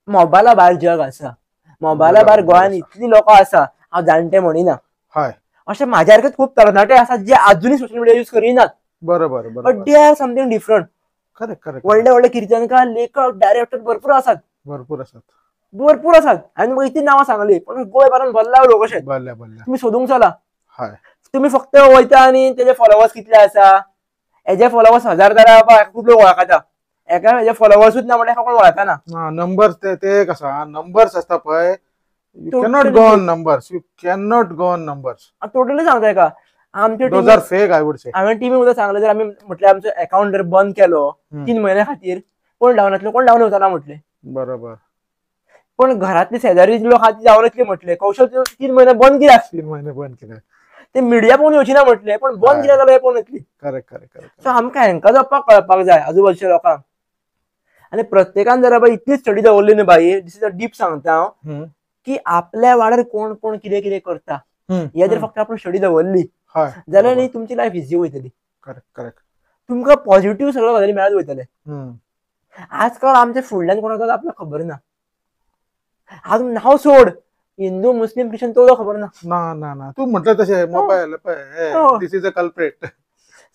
मोबायला भायर जग आसा, मोबायला भायर गोंयान इतली लोक आसा, हांव जाणटे म्हणिना. हय अशे म्हाज्या सारके खूब तरणाटे आसात जे अजुनूय सोशल मिडिया यूज करिनात. बरोबर but they are something different. Correct correct व्हडले व्हडले कीर्तनकार, लेखक, डायरेक्टर भरपूर आसात. भरपूर आसात. भरपूर आसात. हांवें तुमकां इतली नांवां सांगली, पण गोंयभरांत भल्ला लोक अशे. भल्ल्या भल्ल्या तुम्ही सोदूंक चला. हय तुम्ही फक्त वयता आनी तेजे फॉलोवर्स कितले आसा, हेजे फॉलोवर्स 1000 जाल्यार खूब लोक वळखता. एका हेजे फॉलोवर्सूच ना म्हणल्यार कोण वळखना. नंबर्स ते एक आसा, नंबर्स आसता पळय, you cannot go on numbers, you cannot go on numbers. Totally सांगता का आमच्या those are fake I would say. हांवें टीमी उदक सांगलें जर आमी म्हटल्यार आमचो अकाउंट जर बंद केलो 3 महिन्या खातीर, कोण डावन येतलो, कोण डावन येवचना म्हटलें. बरोबर. पण घरातले शेजारी लोक हाती जावन येतले म्हटले, कौशल 3 महिने बंद कित्याक? 3 महिने बंद केले. ते मिडिया पळोवन येवची ना म्हटले, पण बंद कित्याक जालो हे पळोवन येतली. Correct correct correct. सो आमकां हेंका जपपाक कळपाक जाय आजूबाजूच्या लोकांक. आनी प्रत्येकान जर बाबा इतली स्टडी दवरली न्हू बाई, दिस इज अ डीप सांगता हांव, की आपल्या वाड्यार कोण कोण कितें कितें करता हे जर फक्त आपण स्टडी दवरली जाल्यार न्ही तुमची लायफ इझी वयतली. Correct correct. तुमकां पॉझिटिव्ह सगळ्यो गजाली मेळत वयतले. आजकाल आमच्या फुडल्यान कोण आसा आपल्याक खबर ना. आज नांव सोड, हिंदू मुस्लिम ख्रिश्चन तो खबर ना. ना ना ना, तू म्हटलं तशें mobile this is a culprit.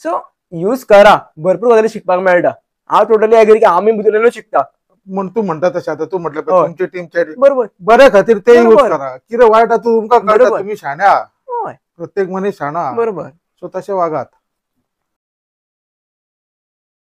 So use करा, भरपूर गजाली शिकपाक मेळटा. हांव टोटली एग्री की आमी भितरलेलो शिकता. म्हण तू म्हणता तशें आतां तू म्हटलं तुमची टीम बरोबर बऱ्या खातीर ते यूज करा. कितें वायट तुमकां कळटा, बरोबर. तुमी शाणे आहा, हय प्रत्येक मनीस शाणो आहा. बरोबर. सो तशें वागात.